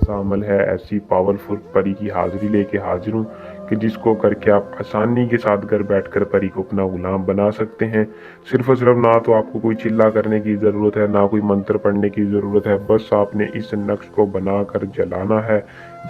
ऐसा अमल है, ऐसी पावरफुल परी की हाज़िरी लेके हाज़िर हूँ कि जिसको करके आप आसानी के साथ घर बैठकर परी को अपना गुलाम बना सकते हैं। सिर्फ़ और सिर्फ़ ना तो आपको कोई चिल्ला करने की ज़रूरत है, ना कोई मंत्र पढ़ने की ज़रूरत है, बस आपने इस नक्श को बनाकर जलाना है।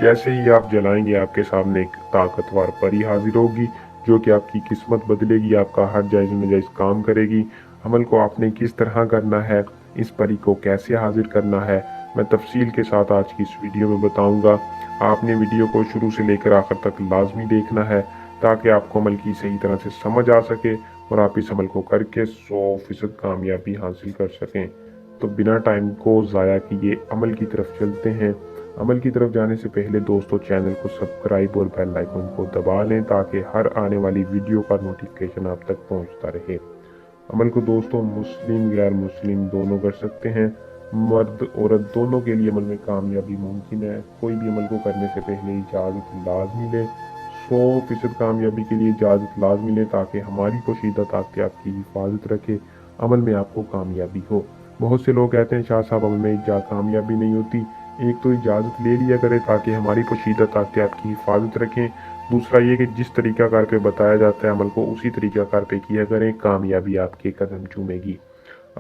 जैसे ही आप जलाएँगे आपके सामने एक ताकतवर परी हाज़िर होगी, जो कि आपकी किस्मत बदलेगी, आपका हर जायज़ नाजायज़ काम करेगी। अमल को आपने किस तरह करना है, इस परी को कैसे हाज़िर करना है, मैं तफ़सील के साथ आज की इस वीडियो में बताऊँगा। आपने वीडियो को शुरू से लेकर आखिर तक लाज़मी देखना है, ताकि आपको अमल की सही तरह से समझ आ सके और आप इस अमल को करके 100% कामयाबी हासिल कर सकें। तो बिना टाइम को ज़ाया किए अमल की तरफ चलते हैं। अमल की तरफ जाने से पहले दोस्तों चैनल को सब्सक्राइब और बेल आइकन को दबा लें, ताकि हर आने वाली वीडियो का नोटिफिकेशन आप तक पहुंचता रहे। अमल को दोस्तों मुस्लिम गैर मुस्लिम दोनों कर सकते हैं। मर्द औरत दोनों के लिए अमल में कामयाबी मुमकिन है। कोई भी अमल को करने से पहले इजाज़त लाजमी ले। 100% कामयाबी के लिए इजाज़त लाजमी ले, ताकि हमारी पोशीदा ताकत आपकी हिफाजत रखे, अमल में आपको कामयाबी हो। बहुत से लोग कहते हैं शाह साहब अमल में कामयाबी नहीं होती। एक तो इजाज़त ले लिया करें ताकि हमारी पोशीदा ताकत आपकी हिफाजत रखें। दूसरा ये कि जिस तरीक़ाकार पे बताया जाता है अमल को उसी तरीक़ाकार पे किया करें, कामयाबी आपके कदम चूमेगी।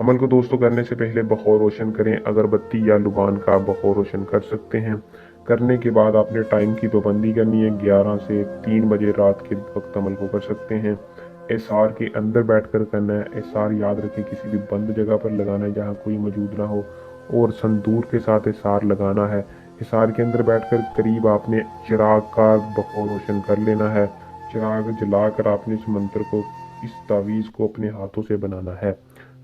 अमल को दोस्तों करने से पहले बखौर रोशन करें। अगरबत्ती या लुबान का बखौर रोशन कर सकते हैं। करने के बाद आपने टाइम की पाबंदी करनी है। 11 से 3 बजे रात के वक्त अमल को कर सकते हैं। एसार के अंदर बैठकर करना है। एसार याद रखें किसी भी बंद जगह पर लगाना है जहाँ कोई मौजूद ना हो, और संदूर के साथ एसार लगाना है। एसार के अंदर बैठकर करीब आपने चिराग का बखौर रोशन कर लेना है। चिराग जलाकर आपने इस मंत्र को, इस तावीज़ को अपने हाथों से बनाना है।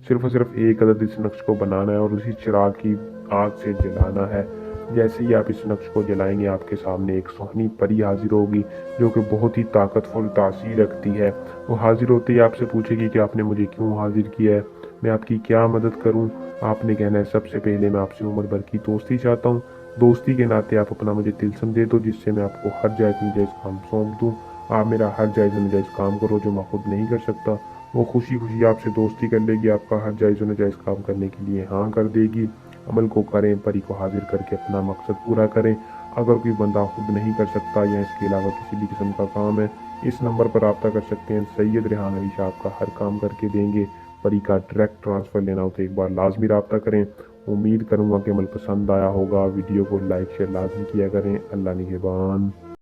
सिर्फ और सिर्फ एक अदद इस नक्श को बनाना है और उसी चिराग की आग से जलाना है। जैसे ही आप इस नक्श को जलाएंगे आपके सामने एक सुहानी परी हाजिर होगी, जो कि बहुत ही ताकतवर तासीर रखती है। वो हाजिर होते ही आपसे पूछेगी कि आपने मुझे क्यों हाजिर किया है, मैं आपकी क्या मदद करूं। आपने कहना है सबसे पहले मैं आपसे उम्र भर की दोस्ती चाहता हूं। दोस्ती के नाते आप अपना मुझे तिलस्म दे दो, जिससे मैं आपको हर जायज़ नाजायज़ काम सौंप दूं। आप मेरा हर जायज़ नाजायज़ काम करो जो मैं खुद नहीं कर सकता। वो खुशी खुशी आपसे दोस्ती कर लेगी, आपका हर जायज़ नाजायज़ काम करने के लिए हाँ कर देगी। अमल को करें, परी को हाजिर करके अपना मकसद पूरा करें। अगर कोई बंदा खुद नहीं कर सकता या इसके अलावा किसी भी किस्म का काम है, इस नंबर पर रब्ता कर सकते हैं। सैयद रेहान अली शाह आपका हर काम करके देंगे। परी का डायरेक्ट ट्रांसफ़र लेना हो तो एक बार लाजमी रब्ता करें। उम्मीद करूँगा कि अमल पसंद आया होगा। वीडियो को लाइक शेयर लाजमी किया करें। अल्लाह निगहबान।